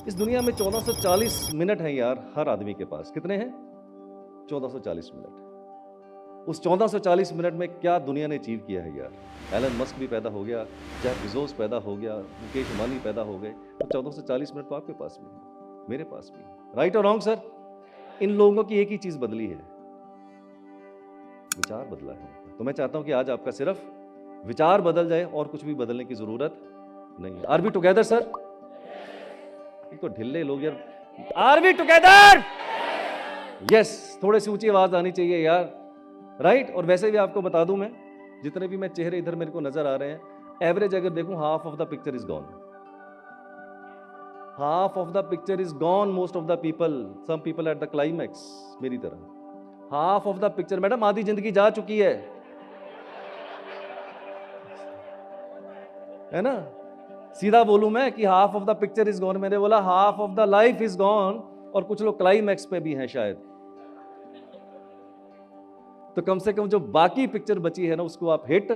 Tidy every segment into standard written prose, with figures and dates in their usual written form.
इस दुनिया में 1440 मिनट हैं यार हर आदमी के पास। कितने हैं? 1440 मिनट। उस 1440 मिनट में क्या दुनिया ने अचीव किया है यार। एलन मस्क भी पैदा हो गया, जेफ बेजोस पैदा हो गया, मुकेश अंबानी पैदा हो गए, तो 1440 मिनट तो आपके पास भी है, मेरे पास भी है। राइट और रॉन्ग सर? इन लोगों की एक ही चीज बदली है, विचार बदला है। तो मैं चाहता हूं कि आज आपका सिर्फ विचार बदल जाए और कुछ भी बदलने की जरूरत नहीं है। Are we together sir? तो ढिल्ले लोग यार, आर वी टुगेदर? यस, थोड़ी सी ऊंची आवाज आनी चाहिए यार। राइट? और वैसे भी आपको बता दूं, मैं जितने भी मैं चेहरे इधर मेरे को नजर आ रहे हैं, एवरेज अगर देखूं half of the picture is gone, half of the picture is gone. Most of the people, some people at the climax, मेरी तरह half of the picture. Madam आधी जिंदगी जा चुकी है ना? सीधा बोलूं मैं कि half of the picture is gone, मैंने बोला half of the life is gone. और कुछ लोग क्लाइमैक्स पे भी हैं शायद। तो कम से कम जो बाकी पिक्चर बची है ना, उसको आप हिट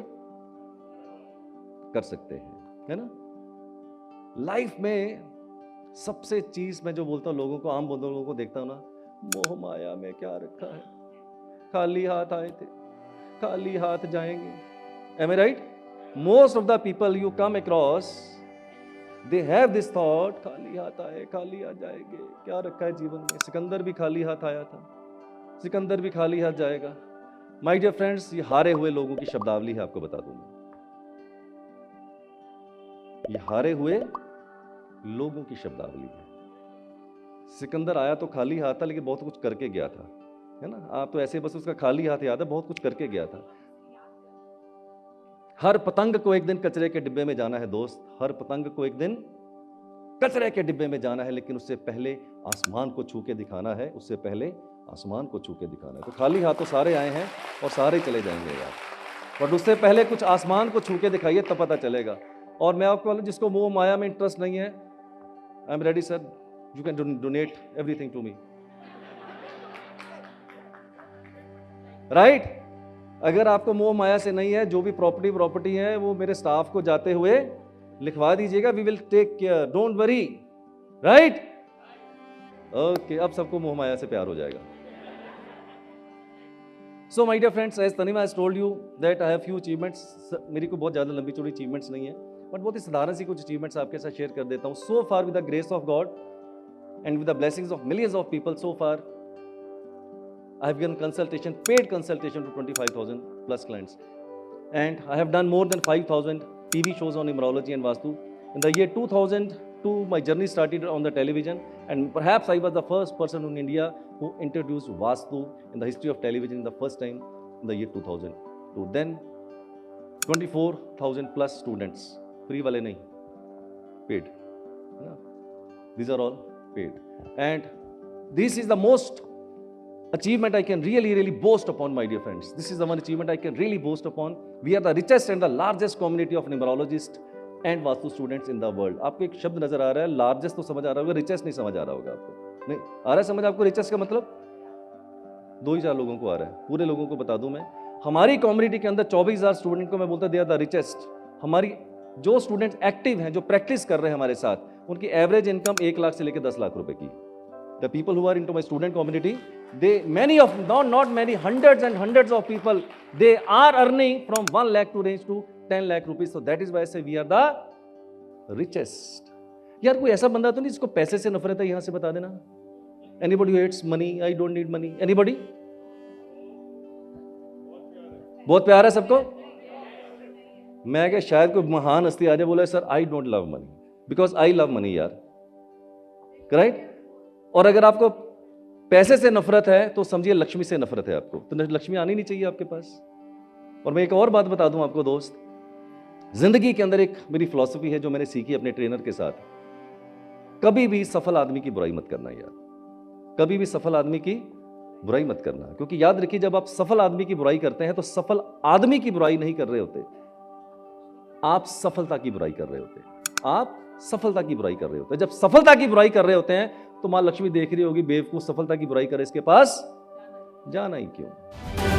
कर सकते हैं, है ना? लाइफ में सबसे चीज मैं जो बोलता हूं लोगों को, आम लोगों को देखता हूं ना, मोह माया में क्या रखा है, खाली हाथ आए थे खाली हाथ जाएंगे। Am I right? Most of the people you come across, they have this thought, खाली हाथ आए खाली हाथ जाएंगे। क्या रखा है जीवन में? सिकंदर भी खाली हाथ आया था, सिकंदर भी खाली हाथ जाएगा। माय डियर फ्रेंड्स, ये हारे हुए लोगों की शब्दावली है, आपको बता दूं मैं। ये हारे हुए लोगों की शब्दावली है। सिकंदर आया तो खाली हाथ था, लेकिन बहुत कुछ करके गया था, है ना? आप तो ऐसे बस उसका खाली हाथ याद है, बहुत कुछ करके गया था। हर पतंग को एक दिन कचरे के डिब्बे में जाना है दोस्त, हर पतंग को एक दिन कचरे के डिब्बे में जाना है, लेकिन उससे पहले आसमान को छू के दिखाना है, उससे पहले आसमान को छू के दिखाना है। तो खाली हाथ तो सारे आए हैं और सारे चले जाएंगे यार, बट उससे पहले कुछ आसमान को छू के दिखाइए, तब पता चलेगा। और मैं आपको बोलूं, जिसको मोह माया में इंटरेस्ट नहीं है, I am ready sir, you can donate everything to me. Right? अगर आपको मोह माया से नहीं है, जो भी प्रॉपर्टी है वो मेरे स्टाफ को जाते हुए लिखवा दीजिएगा, we will take care, don't worry. Right? Okay, अब सबको मोह माया से प्यार हो जाएगा। So my dear friends, as Tanima has told you that I have few achievements. मेरी को बहुत ज्यादा लंबी चौड़ी अचीवमेंट्स नहीं है, बट बहुत ही साधारण सी कुछ अचीवमेंट्स आपके साथ शेयर कर देता हूँ। So far with the grace of God and with the blessings of millions of people, so far I have given consultation, paid consultation to 25,000 plus clients, and I have done more than 5,000 TV shows on numerology and Vastu. In the year 2002, my journey started on the television, and perhaps I was the first person in India who introduced Vastu in the history of television in the first time in the year 2002. Then 24,000 plus students, free wale nahi, paid. These are all paid, and this is the most achievement I can really boast upon, my dear friends. This is the one achievement I can really boast upon. We are the richest and the largest community of numerologists and Vastu students in the world. आपको एक शब्द नजर आ रहा है, largest तो समझ आ रहा होगा, रिचेस्ट नहीं समझ आ रहा होगा आपको। नहीं आ रहा है समझ आपको? रिचेस्ट का मतलब 2 ही 4 लोगों को आ रहा है, पूरे लोगों को बता दूं मैं। हमारी कम्युनिटी के अंदर 24,000 स्टूडेंट को मैं बोलता दे आर द रिचेस्ट। हमारी जो स्टूडेंट एक्टिव हैं, जो प्रैक्टिस कर रहे हैं हमारे साथ, उनकी एवरेज इनकम 1 लाख से लेकर 10 लाख रुपए की। The people who are into my student community, they, many of, not many, hundreds and hundreds of people, they are earning from 1 lakh to range to 10 lakh rupees. So that is why I say we are the richest. यार कोई ऐसा बंदा तो नहीं जिसको पैसे से नफरत है? यहां से बता देना। Anybody who hates money? I don't need money. Anybody? बहुत प्यार है सबको। मैं क्या शायद कोई महान हस्ती आ जाए बोले sir I don't love money, because I love money यार। राइट? और अगर आपको पैसे से नफरत है तो समझिए लक्ष्मी से नफरत है आपको, तो लक्ष्मी आनी नहीं चाहिए आपके पास। और मैं एक और बात बता दूं आपको दोस्त, जिंदगी के अंदर एक मेरी फिलॉसफी है जो मैंने सीखी अपने ट्रेनर के साथ। कभी भी सफल आदमी की बुराई मत करना यार, कभी भी सफल आदमी की बुराई मत करना, क्योंकि याद रखिए जब आप सफल आदमी की बुराई करते हैं तो सफल आदमी की बुराई नहीं कर रहे होते, आप सफलता की बुराई कर रहे होते, आप सफलता की बुराई कर रहे होते। जब सफलता की बुराई कर रहे होते हैं तो मां लक्ष्मी देख रही होगी, बेवकूफ सफलता की बुराई करे, इसके पास जाना ही क्यों।